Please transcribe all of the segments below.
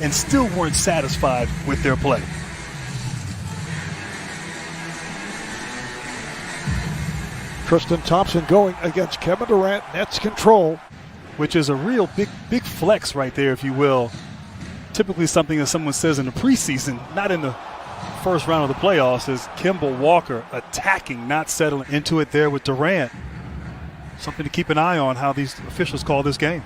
and still weren't satisfied with their play. Tristan Thompson going against Kevin Durant, Nets control. Which is a real big flex right there, if you will. Typically something that someone says in the preseason, not in the first round of the playoffs, is Kemba Walker attacking, not settling into it there with Durant. Something to keep an eye on how these officials call this game.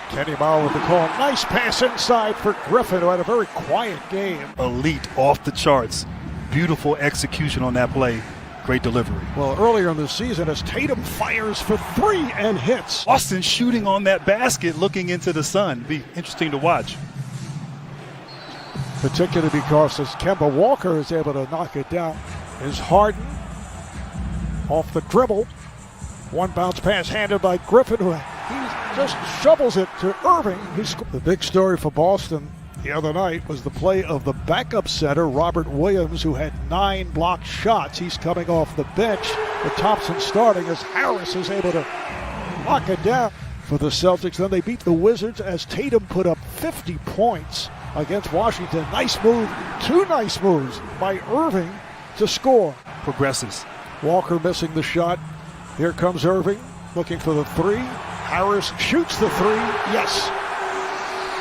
Kenny Mauer with the call. Nice pass inside for Griffin, who had a very quiet game. Elite, off the charts. Beautiful execution on that play. Great delivery. Well, earlier in the season, as Tatum fires for three and hits. Austin shooting on that basket, looking into the sun. Be interesting to watch. Particularly because as Kemba Walker is able to knock it down, is Harden off the dribble. One bounce pass handed by Griffin, who he just shovels it to Irving. The big story for Boston the other night was the play of the backup center, Robert Williams, who had 9 blocked shots. He's coming off the bench with Thompson starting as Harris is able to knock it down for the Celtics. Then they beat the Wizards as Tatum put up 50 points against Washington. Nice move, 2 nice moves by Irving to score. Progresses. Walker missing the shot. Here comes Irving looking for the 3. Harris shoots the 3. Yes.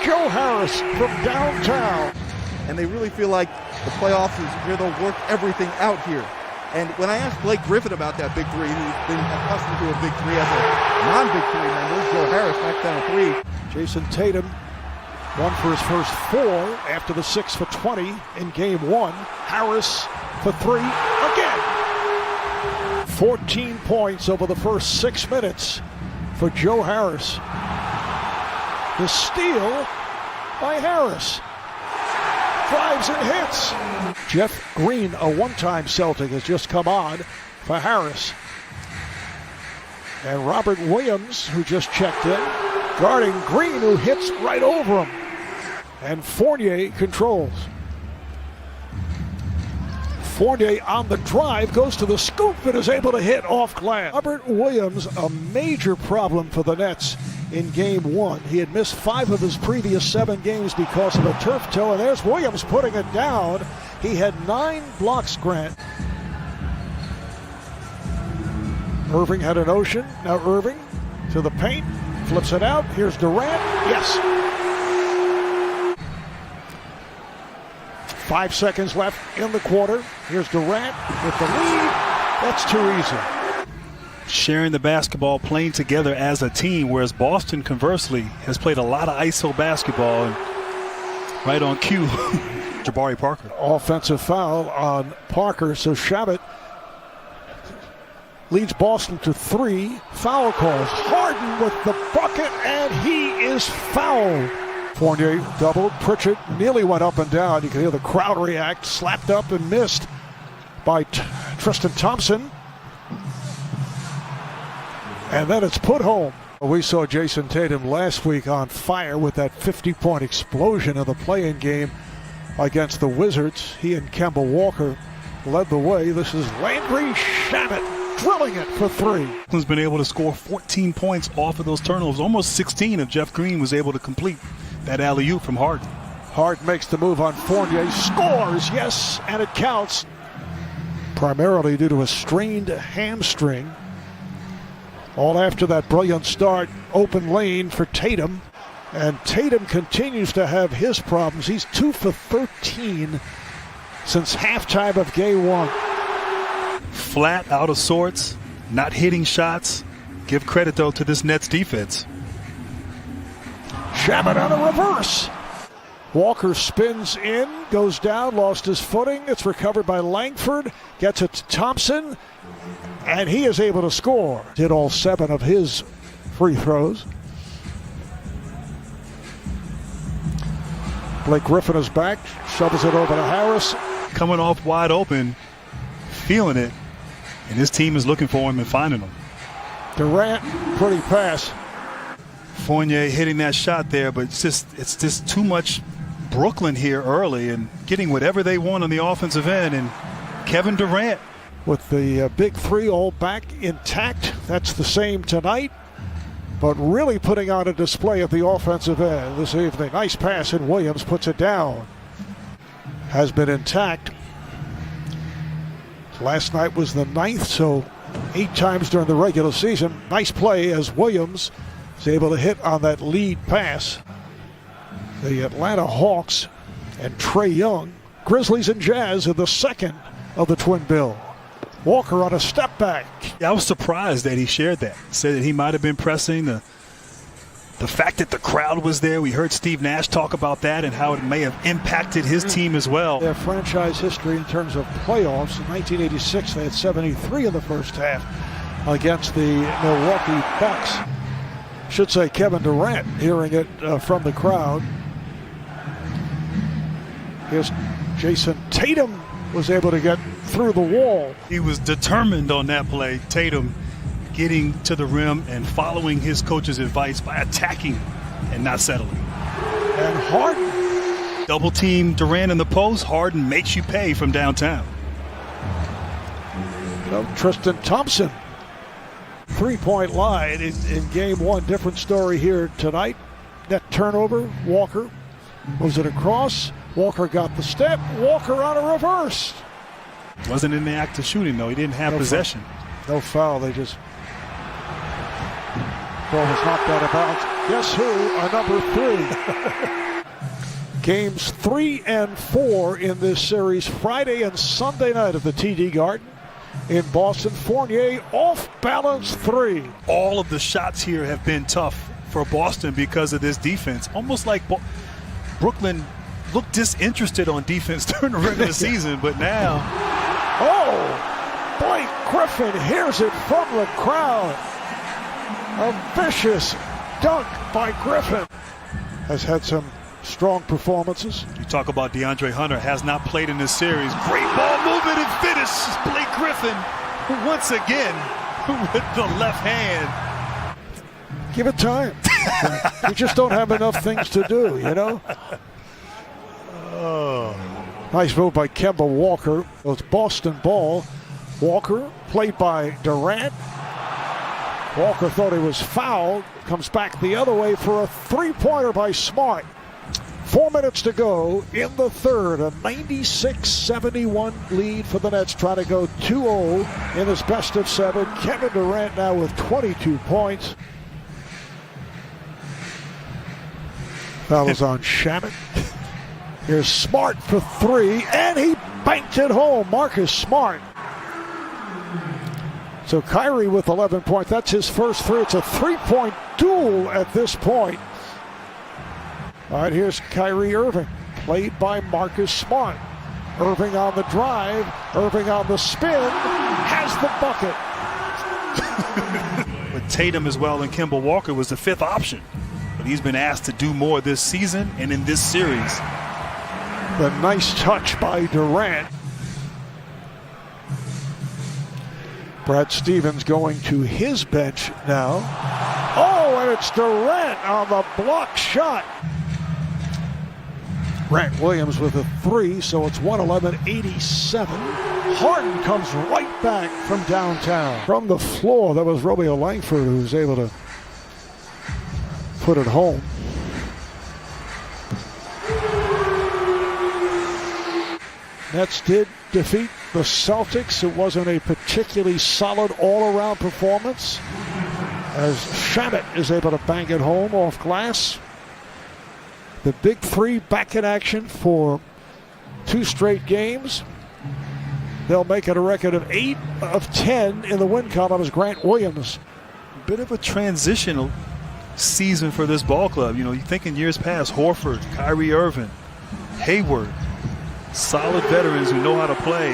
Joe Harris from downtown. And they really feel like the playoffs is where they'll work everything out here. And when I asked Blake Griffin about that big 3, he's been accustomed to a big 3 as a non-big 3 member. Joe Harris knocked down a 3. Jason Tatum, 1 for his first 4 after the 6 for 20 in game 1. Harris for 3 again. 14 points over the first 6 minutes for Joe Harris. The steal by Harris. Drives and hits. Jeff Green, a one-time Celtic, has just come on for Harris. And Robert Williams, who just checked in, guarding Green, who hits right over him. And Fournier controls. Fournier on the drive, goes to the scoop and is able to hit off glass. Robert Williams, a major problem for the Nets in game 1. He had missed 5 of his previous 7 games because of a turf toe, and there's Williams putting it down. He had 9 blocks, Grant. Irving had a notion. Now Irving to the paint, flips it out. Here's Durant. Yes. 5 seconds left in the quarter. Here's Durant with the lead. That's too easy. Sharing the basketball, playing together as a team, whereas Boston, conversely, has played a lot of ISO basketball. And right on cue, Jabari Parker. Offensive foul on Parker, so Shabbat leads Boston to 3 foul calls. Harden with the bucket, and he is fouled. Fournier doubled. Pritchard nearly went up and down. You can hear the crowd react. Slapped up and missed by Tristan Thompson. And then it's put home. We saw Jason Tatum last week on fire with that 50-point explosion of the play-in game against the Wizards. He and Kemba Walker led the way. This is Landry Shamet drilling it for 3. He's been able to score 14 points off of those turnovers. Almost 16 if Jeff Green was able to complete that alley-oop from Harden. Harden makes the move on Fournier. Scores, yes, and it counts. Primarily due to a strained hamstring. All after that brilliant start, open lane for Tatum. And Tatum continues to have his problems. He's 2 for 13 since halftime of game 1. Flat, out of sorts, not hitting shots. Give credit, though, to this Nets defense. Shabbat on a reverse. Walker spins in, goes down, lost his footing. It's recovered by Langford. Gets it to Thompson. And he is able to score. Hit all 7 of his free throws. Blake Griffin is back. Shovels it over to Harris. Coming off wide open, feeling it. And his team is looking for him and finding him. Durant, pretty pass. Fournier hitting that shot there, but it's just too much Brooklyn here early and getting whatever they want on the offensive end. And Kevin Durant, with the big 3 all back intact. That's the same tonight. but really putting on a display at the offensive end this evening. Nice pass, and Williams puts it down. Has been intact. Last night was the 9th, so 8 times during the regular season. Nice play as Williams is able to hit on that lead pass. The Atlanta Hawks and Trae Young, Grizzlies and Jazz are the second of the twin bill. Walker on a step back. Yeah, I was surprised that he shared that. Said that he might have been pressing. The fact that the crowd was there, we heard Steve Nash talk about that and how it may have impacted his team as well. Their franchise history in terms of playoffs. In 1986, they had 73 in the first half against the Milwaukee Bucks. Should say Kevin Durant hearing it from the crowd. Here's Jason Tatum was able to get through the wall. He was determined on that play. Tatum getting to the rim and following his coach's advice by attacking and not settling. And Harden. Double team Durant in the post. Harden makes you pay from downtown. Tristan Thompson. 3-point line in game one. Different story here tonight. Net turnover. Walker moves it across. Walker got the step. Walker on a reverse. Wasn't in the act of shooting, though. He didn't have possession. No foul. They just. Ball was knocked out of bounds. Guess who? Number 3. Games 3 and 4 in this series. Friday and Sunday night at the TD Garden in Boston. Fournier off balance 3. All of the shots here have been tough for Boston because of this defense. Almost like Brooklyn looked disinterested on defense during the regular season, but now. Oh! Blake Griffin hears it from the crowd. A vicious dunk by Griffin. Has had some strong performances. You talk about DeAndre Hunter, has not played in this series. Great ball movement and finish. Blake Griffin once again with the left hand. Give it time. We just don't have enough things to do, you know? Oh. Nice move by Kemba Walker. It's Boston ball. Walker played by Durant. Walker thought he was fouled. Comes back the other way for a three-pointer by Smart. 4 minutes to go in the third. A 96-71 lead for the Nets, trying to go 2-0 in this best of 7. Kevin Durant now with 22 points. Foul is on Shamet. Here's Smart for 3, and he banked it home. Marcus Smart. So Kyrie with 11 points. That's his first 3. It's a 3-point duel at this point. All right, here's Kyrie Irving, played by Marcus Smart. Irving on the drive. Irving on the spin. Has the bucket. With Tatum as well, and Kemba Walker was the 5th option. But he's been asked to do more this season and in this series. The nice touch by Durant. Brad Stevens going to his bench now. Oh, and it's Durant on the block shot. Grant Williams with a 3, so it's 111-87. Harden comes right back from downtown. From the floor, that was Romeo Langford who was able to put it home. Nets did defeat the Celtics. It wasn't a particularly solid all-around performance, as Shamet is able to bang it home off glass. The big 3 back in action for 2 straight games. They'll make it a record of 8 of 10 in the win column as Grant Williams. Bit of a transitional season for this ball club. You know, you think in years past, Horford, Kyrie Irving, Hayward, solid veterans who know how to play.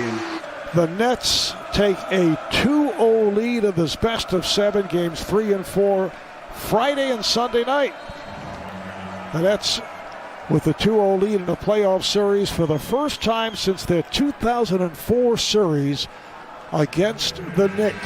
The Nets take a 2-0 lead in this best of 7, games 3 and 4, Friday and Sunday night. The Nets with the 2-0 lead in the playoff series for the first time since their 2004 series against the Knicks.